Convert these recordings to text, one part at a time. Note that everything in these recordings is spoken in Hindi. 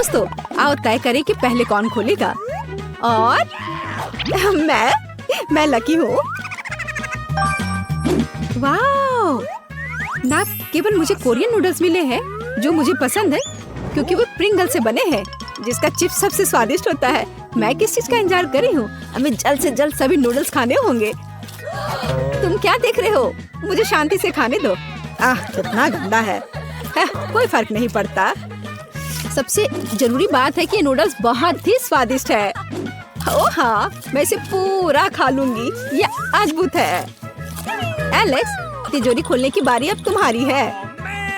दोस्तों आओ तय करें कि पहले कौन खोलेगा। और मैं लकी हूँ। वाह! ना केवल मुझे कोरियन नूडल्स मिले हैं जो मुझे पसंद है क्योंकि वो प्रिंगल से बने हैं जिसका चिप्स सबसे स्वादिष्ट होता है। मैं किस चीज का इंतजार कर रही हूँ? हमें जल्द से जल्द सभी नूडल्स खाने होंगे। तुम क्या देख रहे हो? मुझे शांति से खाने दो। कितना गंदा है। कोई फर्क नहीं पड़ता। सबसे जरूरी बात है कि ये नूडल्स बहुत ही स्वादिष्ट है। ओह हाँ, मैं इसे पूरा खा लूंगी। ये अद्भुत है। एलेक्स, तिजोरी खोलने की बारी अब तुम्हारी है।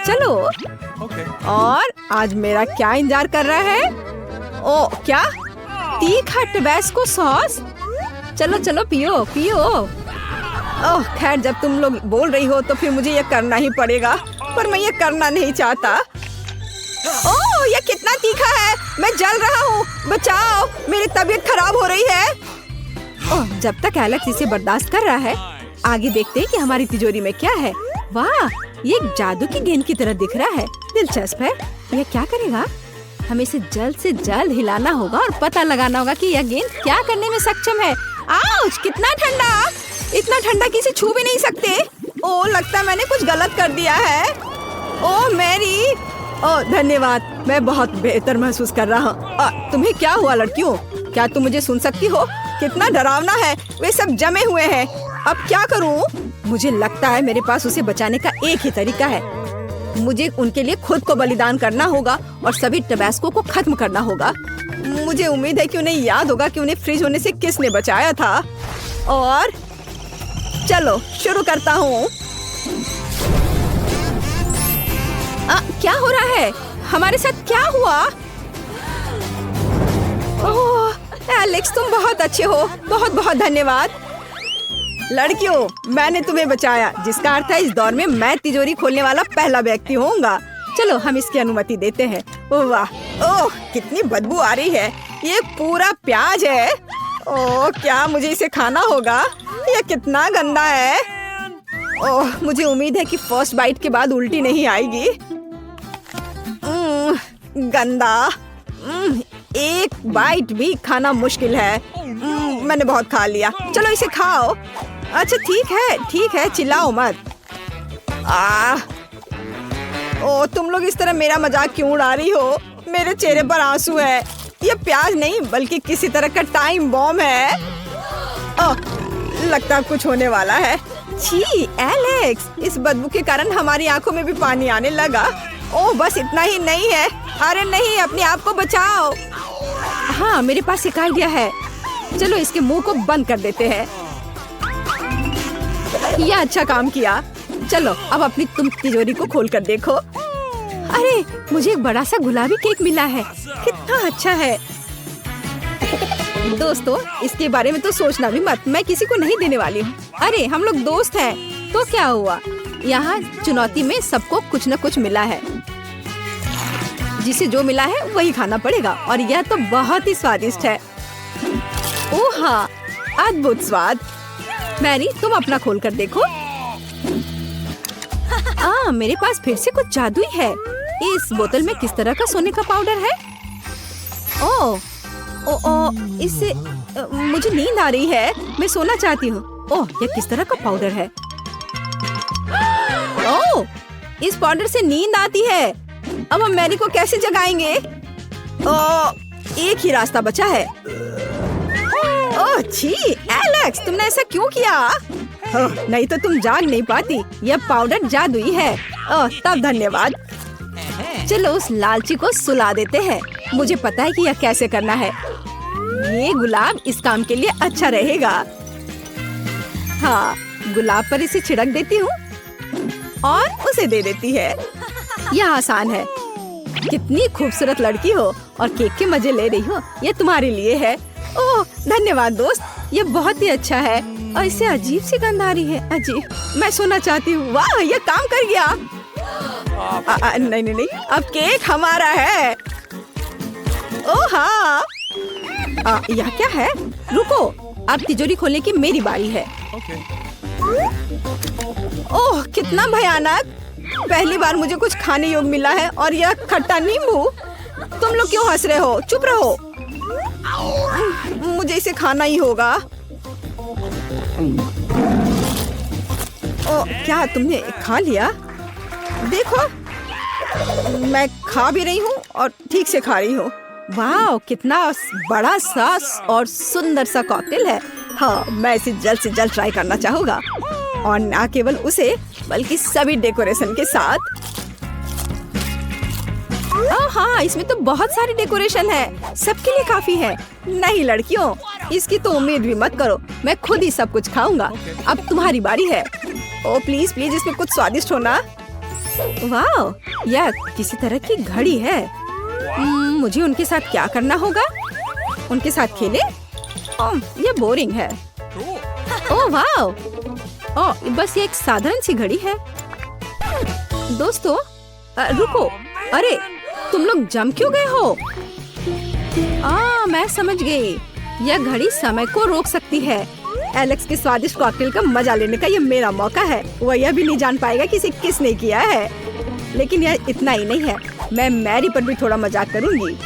चलो। और आज मेरा क्या इंतजार कर रहा है? ओह क्या? तीखा टबैस्को सॉस? चलो चलो पियो पियो। ओह खैर, जब तुम लोग बोल रही हो तो फिर मुझे ये करना ही पड़ेगा, पर मैं ये करना नहीं चाहता। ओह ये कितना तीखा है, मैं जल रहा हूँ, बचाओ, मेरी तबीयत खराब हो रही है। ओह जब तक एलेक्स इसे बर्दाश्त कर रहा है, आगे देखते हैं कि हमारी तिजोरी में क्या है। वाह, ये एक जादू की गेंद की तरह दिख रहा है। दिलचस्प है। यह क्या करेगा? हमें इसे जल्द से जल्द हिलाना होगा और पता लगाना होगा कि यह गेंद क्या करने में सक्षम है। आउच, कितना ठंडा! इतना ठंडा कि इसे छू भी नहीं सकते। ओह लगता है मैंने कुछ गलत कर दिया है। ओह मैरी, ओह धन्यवाद, मैं बहुत बेहतर महसूस कर रहा हूँ। तुम्हें क्या हुआ लड़कियों? क्या तुम मुझे सुन सकती हो? कितना डरावना है, वे सब जमे हुए हैं। अब क्या करूँ? मुझे लगता है मेरे पास उसे बचाने का एक ही तरीका है। मुझे उनके लिए खुद को बलिदान करना होगा और सभी टबैस्को को खत्म करना होगा। मुझे उम्मीद है कि उन्हें याद होगा कि उन्हें फ्रीज होने से किसने बचाया था। और चलो शुरू करता हूँ। क्या हो रहा है? हमारे साथ क्या हुआ? ओह एलेक्स, तुम बहुत अच्छे हो, बहुत बहुत धन्यवाद। लड़कियों, मैंने तुम्हें बचाया, जिसका अर्थ है इस दौर में मैं तिजोरी खोलने वाला पहला व्यक्ति होऊंगा। चलो हम इसकी अनुमति देते हैं। ओह वाह, ओह कितनी बदबू आ रही है। ये पूरा प्याज है। ओह क्या मुझे इसे खाना होगा? ये कितना गंदा है। ओह मुझे उम्मीद है कि फर्स्ट बाइट के बाद उल्टी नहीं आएगी। गंदा। एक बाइट भी खाना मुश्किल है। मैंने बहुत खा लिया। चलो इसे खाओ। अच्छा ठीक है, चिल्लाओ मत। ओ तुम लोग इस तरह मेरा मजाक क्यों उड़ा रही हो? मेरे चेहरे पर आंसू है। ये प्याज नहीं बल्कि किसी तरह का टाइम बॉम्ब है। लगता है कुछ होने वाला है। छी एलेक्स, इस बदबू के कारण हमारी आंखों में भी पानी आने लगा। ओह बस इतना ही नहीं है। अरे नहीं, अपने आप को बचाओ। हाँ मेरे पास एक आइडिया है। चलो इसके मुंह को बंद कर देते हैं। यह अच्छा काम किया। चलो अब अपनी तुम तिजोरी को खोल कर देखो। अरे मुझे एक बड़ा सा गुलाबी केक मिला है। कितना अच्छा है। दोस्तों इसके बारे में तो सोचना भी मत, मैं किसी को नहीं देने वाली हूँ। अरे हम लोग दोस्त हैं, तो क्या हुआ? यहाँ चुनौती में सबको कुछ न कुछ मिला है। जिसे जो मिला है वही खाना पड़ेगा और यह तो बहुत ही स्वादिष्ट है। ओह हाँ, अद्भुत स्वाद। मैरी तुम अपना खोल कर देखो। मेरे पास फिर से कुछ जादुई है। इस बोतल में किस तरह का सोने का पाउडर है? इससे मुझे नींद आ रही है। मैं सोना चाहती हूँ। ओह यह किस तरह का पाउडर है? ओह इस पाउडर से नींद आती है। अब हम मैरी को कैसे जगाएंगे? एक ही रास्ता बचा है। ओह छी एलेक्स, तुमने ऐसा क्यों किया? नहीं तो तुम जाग नहीं पाती। यह पाउडर जादुई है। तब धन्यवाद। चलो उस लालची को सुला देते हैं। मुझे पता है कि यह कैसे करना है। ये गुलाब इस काम के लिए अच्छा रहेगा। हाँ गुलाब पर इसे छिड़क देती हूँ और उसे दे देती है। यह आसान है। कितनी खूबसूरत लड़की हो और केक के मजे ले रही हो। यह तुम्हारे लिए है। ओह धन्यवाद दोस्त, ये बहुत ही अच्छा है। और इससे अजीब सी गंध आ रही है। अजीब, मैं सोना चाहती हूँ। वाह ये काम कर गया। नहीं, अब केक हमारा है। ओह हाँ, यह क्या है? रुको, अब तिजोरी खोलने की मेरी बारी है। ओह कितना भयानक। पहली बार मुझे कुछ खाने योग्य मिला है और यह खट्टा नींबू। तुम लोग क्यों हंस रहे हो? चुप रहो। मुझे इसे खाना ही होगा। ओ, क्या तुमने खा लिया? देखो, मैं खा भी रही हूँ और ठीक से खा रही हूँ। वाह, कितना बड़ा सा और सुंदर सा कॉकटेल है। हाँ, मैं इसे जल्द से जल्द ट्राई करना चाहूँगा, और ना केवल उसे बल्कि सभी डेकोरेशन के साथ। हाँ, इसमें तो बहुत सारी डेकोरेशन है, सबके लिए काफी है। नहीं लड़कियों, इसकी तो उम्मीद भी मत करो, मैं खुद ही सब कुछ खाऊंगा। अब तुम्हारी बारी है। ओ प्लीज प्लीज, इसमें कुछ स्वादिष्ट होना। वाह, यह किसी तरह की घड़ी है। मुझे उनके साथ क्या करना होगा? उनके साथ खेले? यह बोरिंग है। ओह वाह, बस ये एक साधारण सी घड़ी है। दोस्तों रुको, अरे तुम लोग जम क्यों गए हो? मैं समझ गई, यह घड़ी समय को रोक सकती है। एलेक्स के स्वादिष्ट कॉकटेल का मजा लेने का ये मेरा मौका है। वह यह भी नहीं जान पाएगा कि इसे किसने किया है। लेकिन यह इतना ही नहीं है, मैं मैरी पर भी थोड़ा मजाक करूंगी।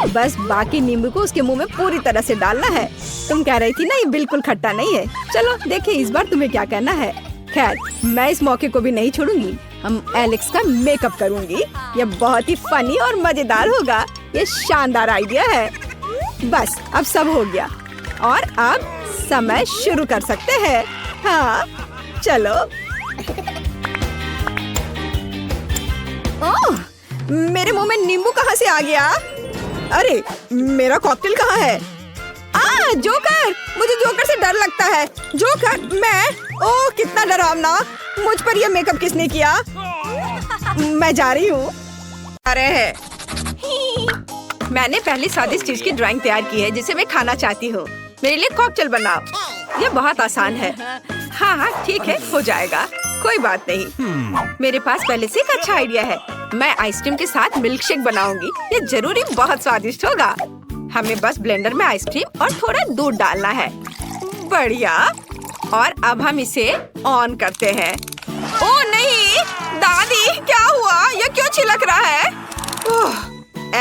बस बाकी नींबू को उसके मुंह में पूरी तरह से डालना है। तुम कह रही थी ना ये बिल्कुल खट्टा नहीं है। चलो देखिए इस बार तुम्हें क्या कहना है। खैर, मैं इस मौके को भी नहीं छोड़ूंगी। हम एलेक्स का मेकअप करूंगी। यह बहुत ही फनी और मजेदार होगा। ये शानदार आइडिया है। बस अब सब हो गया और अब समय शुरू कर सकते हैं। हाँ चलो। ओह, मेरे मुंह में नींबू कहाँ से आ गया? अरे मेरा कॉकटेल कहाँ है? जोकर, मुझे जोकर से डर लगता है। जोकर, मैं? ओह कितना डरावना। मुझ पर यह मेकअप किसने किया? मैं जा रही हूँ। अरे मैंने पहली स्वादिष्ट चीज की ड्राइंग तैयार की है जिसे मैं खाना चाहती हूँ। मेरे लिए कॉकटेल बनाओ। यह बहुत आसान है। हाँ ठीक है, हो जाएगा, कोई बात नहीं। मेरे पास पहले से एक अच्छा आइडिया है। मैं आइसक्रीम के साथ मिल्क शेक बनाऊंगी। ये जरूरी बहुत स्वादिष्ट होगा। हमें बस ब्लेंडर में आइसक्रीम और थोड़ा दूध डालना है। बढ़िया। और अब हम इसे ऑन करते हैं। ओह नहीं, दादी क्या हुआ? यह क्यों छिलक रहा है?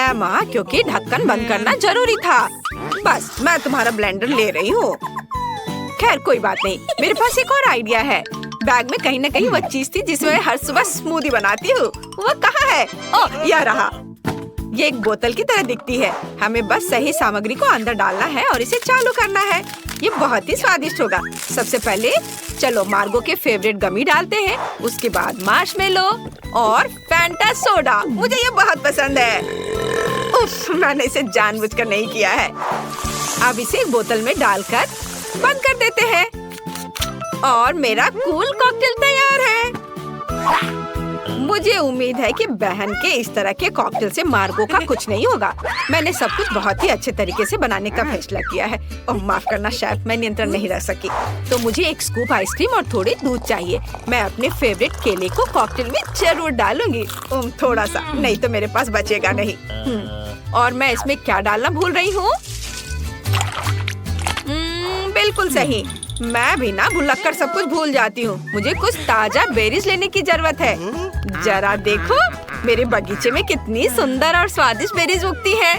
एमा, क्योंकि ढक्कन बंद करना जरूरी था। बस मैं तुम्हारा ब्लेंडर ले रही हूँ। खैर कोई बात नहीं, मेरे पास एक और आइडिया है। बैग में कहीं न कहीं वो चीज थी जिसमें मैं हर सुबह स्मूदी बनाती हूँ। वो कहाँ है? ओह यह रहा। ये एक बोतल की तरह दिखती है। हमें बस सही सामग्री को अंदर डालना है और इसे चालू करना है। ये बहुत ही स्वादिष्ट होगा। सबसे पहले चलो मार्गो के फेवरेट गमी डालते हैं। उसके बाद मार्शमेलो और फैंटा सोडा। मुझे ये बहुत पसंद है। उफ, मैंने इसे जानबूझकर नहीं किया है। अब इसे एक बोतल में डालकर बंद कर देते हैं और मेरा कूल कॉकटेल तैयार है। मुझे उम्मीद है कि बहन के इस तरह के कॉकटेल से मार्गो का कुछ नहीं होगा। मैंने सब कुछ बहुत ही अच्छे तरीके से बनाने का फैसला किया है। और माफ करना शेफ, मैं नियंत्रण नहीं रख सकी। तो मुझे एक स्कूप आइसक्रीम और थोड़ी दूध चाहिए। मैं अपने फेवरेट केले को कॉकटेल में जरूर डालूंगी। थोड़ा सा, नहीं तो मेरे पास बचेगा नहीं। और मैं इसमें क्या डालना भूल रही हूँ? बिल्कुल सही, मैं भी ना भुलक्कर सब कुछ भूल जाती हूँ। मुझे कुछ ताजा बेरीज लेने की जरूरत है। जरा देखो मेरे बगीचे में कितनी सुंदर और स्वादिष्ट बेरीज उगती है।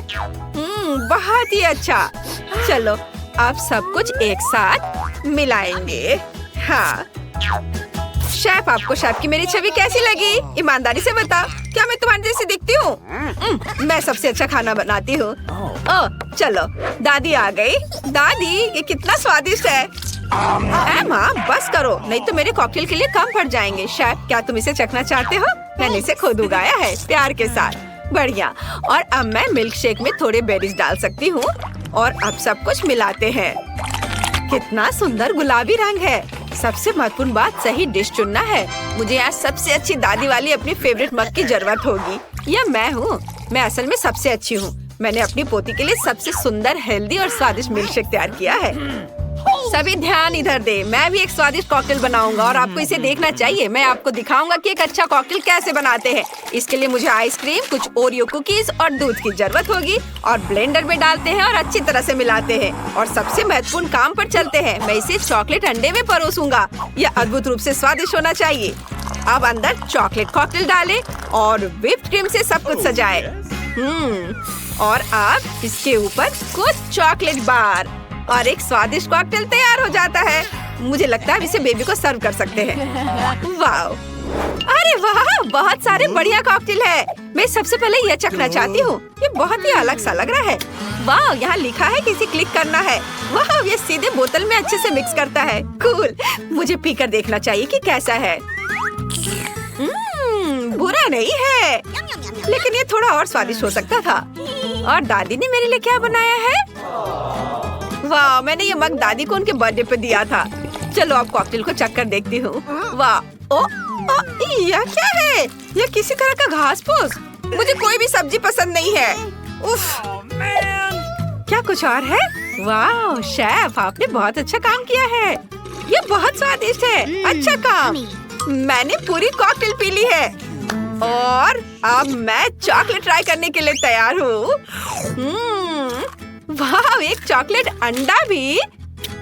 बहुत ही अच्छा। चलो अब सब कुछ एक साथ मिलाएंगे। हाँ शेफ, आपको शेफ की मेरी छवि कैसी लगी? ईमानदारी से बताओ, क्या मैं तुम्हारे जैसी दिखती हूँ? मैं सबसे अच्छा खाना बनाती हूँ। चलो दादी आ गई। दादी ये कितना स्वादिष्ट है। एमा बस करो, नहीं तो मेरे कॉकटेल के लिए कम पड़ जाएंगे। शेफ, क्या तुम इसे चखना चाहते हो? मैंने इसे खुद उगाया है प्यार के साथ। बढ़िया। और अब मैं मिल्क शेक में थोड़े बेरीज डाल सकती हूँ। और अब सब कुछ मिलाते हैं। कितना सुंदर गुलाबी रंग है। सबसे महत्वपूर्ण बात, सही डिश चुनना है। मुझे आज सबसे अच्छी दादी वाली अपनी फेवरेट मग की जरूरत होगी। यह मैं हूँ। मैं असल में सबसे अच्छी हूँ। मैंने अपनी पोती के लिए सबसे सुंदर, हेल्दी और स्वादिष्ट मिल्क शेक तैयार किया है। सभी ध्यान इधर दे। मैं भी एक स्वादिष्ट कॉकटेल बनाऊंगा और आपको इसे देखना चाहिए। मैं आपको दिखाऊंगा कि एक अच्छा कॉकटेल कैसे बनाते हैं। इसके लिए मुझे आइसक्रीम, कुछ ओरियो कुकीज और दूध की जरूरत होगी। और ब्लेंडर में डालते हैं और अच्छी तरह से मिलाते हैं। और सबसे महत्वपूर्ण काम पर चलते हैं। मैं इसे चॉकलेट अंडे में परोसूंगा। यह अद्भुत रूप से स्वादिष्ट होना चाहिए। अब अंदर चॉकलेट कॉकटेल डालें और व्हिप्ड क्रीम से सब कुछ सजाएं। और अब इसके ऊपर कुछ चॉकलेट बार और एक स्वादिष्ट कॉकटेल तैयार हो जाता है। मुझे लगता है इसे बेबी को सर्व कर सकते हैं। वाह! अरे वाह, बहुत सारे बढ़िया कॉकटेल है। मैं सबसे पहले यह चखना चाहती हूँ। ये बहुत ही अलग सा लग रहा है। वाह, यहाँ लिखा है कि इसे क्लिक करना है। वाह, ये सीधे बोतल में अच्छे से मिक्स करता है। कूल। मुझे पीकर देखना चाहिए कि कैसा है। बुरा नहीं है, लेकिन ये थोड़ा और स्वादिष्ट हो सकता था। और दादी ने मेरे लिए क्या बनाया है? वाह, मैंने ये मग दादी को उनके बर्थडे पे दिया था। चलो अब कॉकटेल को चख कर देखती हूँ। वाह! यह क्या है? यह किसी तरह का घास फूस। मुझे कोई भी सब्जी पसंद नहीं है। उफ! क्या कुछ और है? वाह शेफ, आपने बहुत अच्छा काम किया है। ये बहुत स्वादिष्ट है। अच्छा काम। मैंने पूरी कॉकटेल पी ली है और अब मैं चॉकलेट ट्राई करने के लिए तैयार हूँ। वाह, एक चॉकलेट अंडा भी।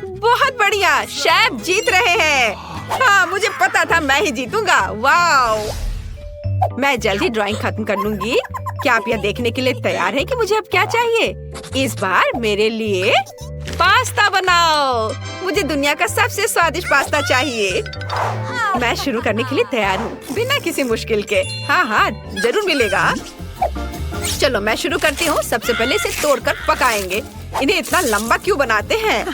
बहुत बढ़िया, शेफ जीत रहे हैं। हाँ, मुझे पता था मैं ही जीतूंगा। वाह! मैं जल्द ही ड्राइंग खत्म कर लूंगी। क्या आप यह देखने के लिए तैयार हैं कि मुझे अब क्या चाहिए? इस बार मेरे लिए पास्ता बनाओ। मुझे दुनिया का सबसे स्वादिष्ट पास्ता चाहिए। मैं शुरू करने के लिए तैयार हूँ, बिना किसी मुश्किल के। हाँ, जरूर मिलेगा। चलो मैं शुरू करती हूँ। सबसे पहले इसे तोड़कर पकाएंगे। इन्हें इतना लंबा क्यों बनाते हैं?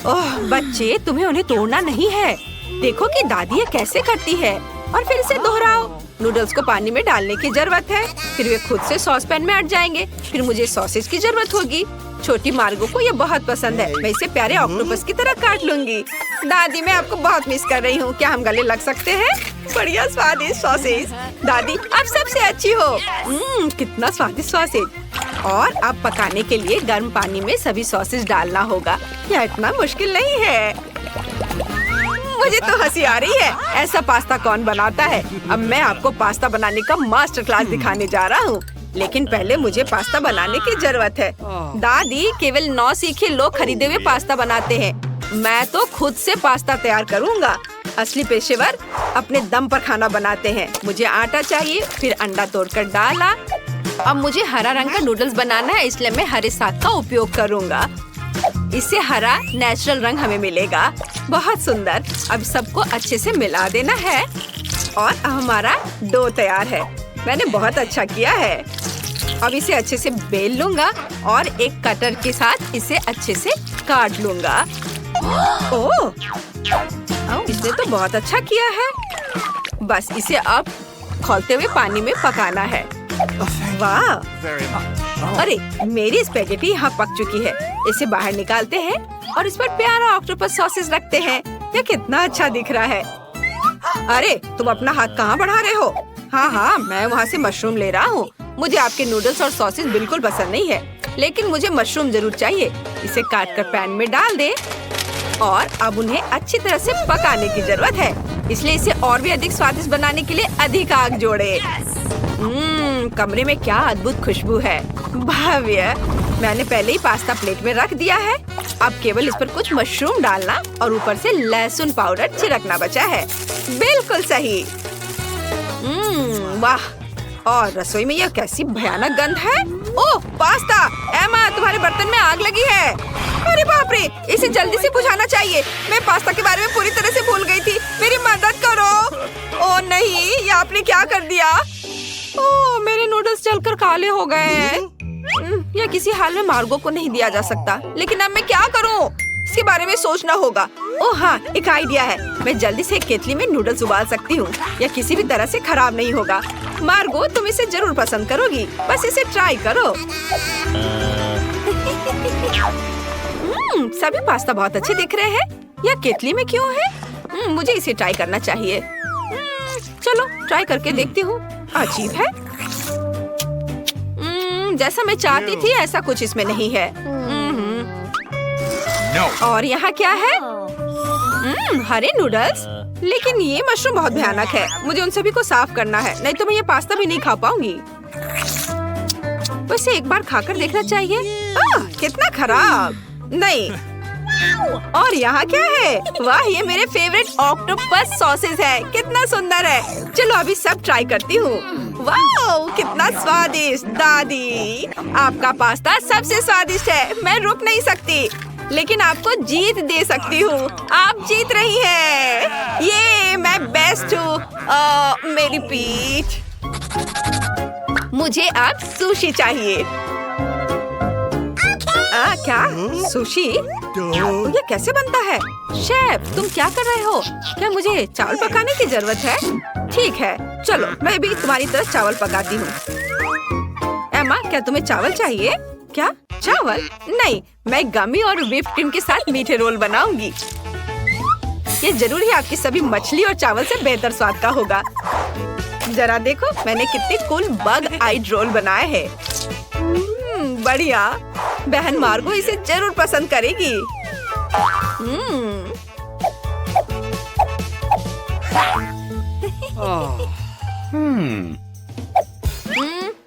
ओह बच्चे, तुम्हें उन्हें तोड़ना नहीं है। देखो कि दादी ये कैसे करती है और फिर इसे दोहराओ। नूडल्स को पानी में डालने की जरूरत है, फिर वे खुद से सॉस पैन में अट जाएंगे। फिर मुझे सॉसेज की जरूरत होगी। छोटी मार्गो को ये बहुत पसंद है। मैं इसे प्यारे ऑक्टोपस की तरह काट लूंगी। दादी, मैं आपको बहुत मिस कर रही हूँ। क्या हम गले लग सकते हैं? बढ़िया स्वादिष्ट सॉसेज। दादी, आप सबसे अच्छी हो। कितना स्वादिष्ट सॉसेज। और अब पकाने के लिए गर्म पानी में सभी सॉसेज डालना होगा। यह इतना मुश्किल नहीं है। मुझे तो हंसी आ रही है। ऐसा पास्ता कौन बनाता है? अब मैं आपको पास्ता बनाने का मास्टर क्लास दिखाने जा रहा हूँ। लेकिन पहले मुझे पास्ता बनाने की जरूरत है। दादी, केवल 9 सीखे लोग खरीदे हुए पास्ता बनाते हैं। मैं तो खुद से पास्ता तैयार करूँगा। असली पेशेवर अपने दम पर खाना बनाते हैं। मुझे आटा चाहिए, फिर अंडा तोड़कर डाला। अब मुझे हरा रंग का नूडल्स बनाना है, इसलिए मैं हरे साग का उपयोग करूँगा। इससे हरा नेचुरल रंग हमें मिलेगा। बहुत सुंदर। अब सबको अच्छे से मिला देना है और अब हमारा डो तैयार है। मैंने बहुत अच्छा किया है। अब इसे अच्छे से बेल लूंगा और एक कटर के साथ इसे अच्छे से काट लूंगा। ओह, इसने तो बहुत अच्छा किया है। बस इसे अब खौलते हुए पानी में पकाना है। वाह! अरे, मेरी स्पेगेटी यहाँ पक चुकी है। इसे बाहर निकालते हैं और इस पर प्यारा ऑक्टोपस सॉसेज रखते हैं। यह कितना अच्छा दिख रहा है। अरे, तुम अपना हाथ कहाँ बढ़ा रहे हो? हाँ, मैं वहाँ से मशरूम ले रहा हूँ। मुझे आपके नूडल्स और सॉसेज बिल्कुल पसंद नहीं है, लेकिन मुझे मशरूम जरूर चाहिए। इसे काट कर पैन में डाल दे और अब उन्हें अच्छी तरह से पकाने की जरूरत है, इसलिए इसे और भी अधिक स्वादिष्ट बनाने के लिए अधिक आग जोड़े। कमरे में क्या अद्भुत खुशबू है। भव्य। मैंने पहले ही पास्ता प्लेट में रख दिया है। अब केवल इस पर कुछ मशरूम डालना और ऊपर से लहसुन पाउडर छिड़कना बचा है। बिल्कुल सही। वाह! और रसोई में यह कैसी भयानक गंध है। ओह पास्ता! एमा, तुम्हारे बर्तन में आग लगी है। अरे बाप रे, इसे जल्दी से बुझाना चाहिए। मैं पास्ता के बारे में पूरी तरह से भूल गई थी। मेरी मदद करो। ओह नहीं, ये आपने क्या कर दिया? ओह, मेरे नूडल्स जलकर काले हो गए हैं। यह किसी हाल में मार्गो को नहीं दिया जा सकता, लेकिन अब मैं क्या करूं? इसके बारे में सोचना होगा। ओह हाँ, एक आइडिया है। मैं जल्दी से एक केतली में नूडल्स उबाल सकती हूँ। यह किसी भी तरह से खराब नहीं होगा। मार्गो, तुम इसे जरूर पसंद करोगी। बस इसे ट्राई करो। सभी पास्ता बहुत अच्छे दिख रहे हैं। यह केतली में क्यों है? मुझे इसे ट्राई करना चाहिए। चलो ट्राई करके देखती हूँ। अजीब है। जैसा मैं चाहती थी ऐसा कुछ इसमें नहीं है। और यहाँ क्या है? हरे नूडल्स। लेकिन ये मशरूम बहुत भयानक है। मुझे उन सभी को साफ करना है, नहीं तो मैं ये पास्ता भी नहीं खा पाऊंगी। वैसे एक बार खाकर देखना चाहिए। कितना खराब। नहीं। और यहाँ क्या है? वाह, ये मेरे फेवरेट ऑक्टोपस सॉसेज है। कितना सुंदर है। चलो अभी सब ट्राई करती हूँ। वाह, कितना स्वादिष्ट। दादी, आपका पास्ता सबसे स्वादिष्ट है। मैं रुक नहीं सकती, लेकिन आपको जीत दे सकती हूँ। आप जीत रही हैं। ये मैं बेस्ट हूँ। मेरी पीठ। मुझे अब सुशी चाहिए। क्या सुशी? ये कैसे बनता है? शेफ, तुम क्या कर रहे हो? क्या मुझे चावल पकाने की जरूरत है? ठीक है, चलो मैं भी तुम्हारी तरह चावल पकाती हूँ। एमा, क्या तुम्हें चावल चाहिए? क्या चावल? नहीं, मैं गमी और व्हिप क्रीम के साथ मीठे रोल बनाऊंगी। ये जरूर ही आपकी सभी मछली और चावल से बेहतर स्वाद का होगा। जरा देखो, मैंने कितने कूल बग आइड रोल बनाए हैं। बढ़िया। बहन मार्गो इसे जरूर पसंद करेगी।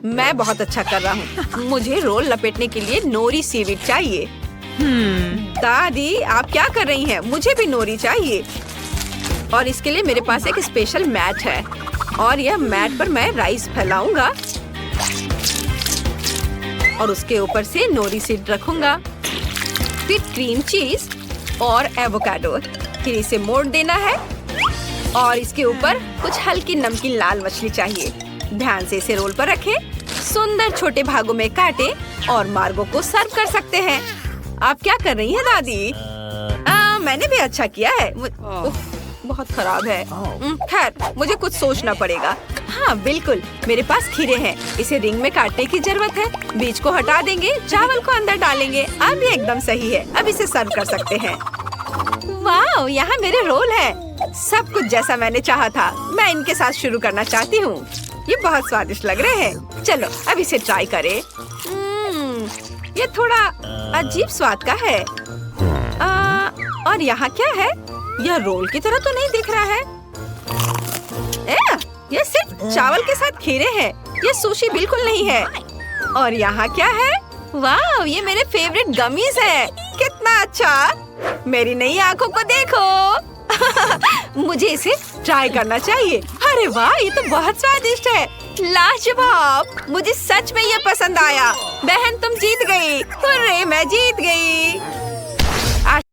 मैं बहुत अच्छा कर रहा हूँ। मुझे रोल लपेटने के लिए नोरी सीवीड चाहिए। दादी, आप क्या कर रही हैं? मुझे भी नोरी चाहिए। और इसके लिए मेरे पास एक स्पेशल मैट है, और यह मैट पर मैं राइस फैलाऊंगा और उसके ऊपर से नोरी सीड रखूंगा, फिर क्रीम चीज और एवोकाडो। फिर इसे मोड़ देना है और इसके ऊपर कुछ हल्की नमकीन लाल मछली चाहिए। ध्यान से इसे रोल पर रखें, सुंदर छोटे भागों में काटें और मार्गो को सर्व कर सकते हैं। आप क्या कर रही हैं दादी? मैंने भी अच्छा किया है। बहुत खराब है। खैर, मुझे कुछ सोचना पड़ेगा। हाँ बिल्कुल, मेरे पास खीरे हैं। इसे रिंग में काटने की जरूरत है। बीज को हटा देंगे, चावल को अंदर डालेंगे। अब ये एकदम सही है। अब इसे सर्व कर सकते हैं। वाह, यहाँ मेरे रोल हैं। सब कुछ जैसा मैंने चाहा था। मैं इनके साथ शुरू करना चाहती हूँ। ये बहुत स्वादिष्ट लग रहे हैं। चलो अब इसे ट्राई करें। ये थोड़ा अजीब स्वाद का है। और यहाँ क्या है? यह रोल की तरह तो नहीं दिख रहा है। ये सिर्फ चावल के साथ खीरे हैं। ये सुशी बिल्कुल नहीं है। और यहाँ क्या है? वाह, ये मेरे फेवरेट गमीज है। कितना अच्छा। मेरी नई आंखों को देखो। मुझे इसे ट्राई करना चाहिए। अरे वाह, ये तो बहुत स्वादिष्ट है। लाजवाब। मुझे सच में ये पसंद आया। बहन, तुम जीत गई। अरे मैं जीत गई।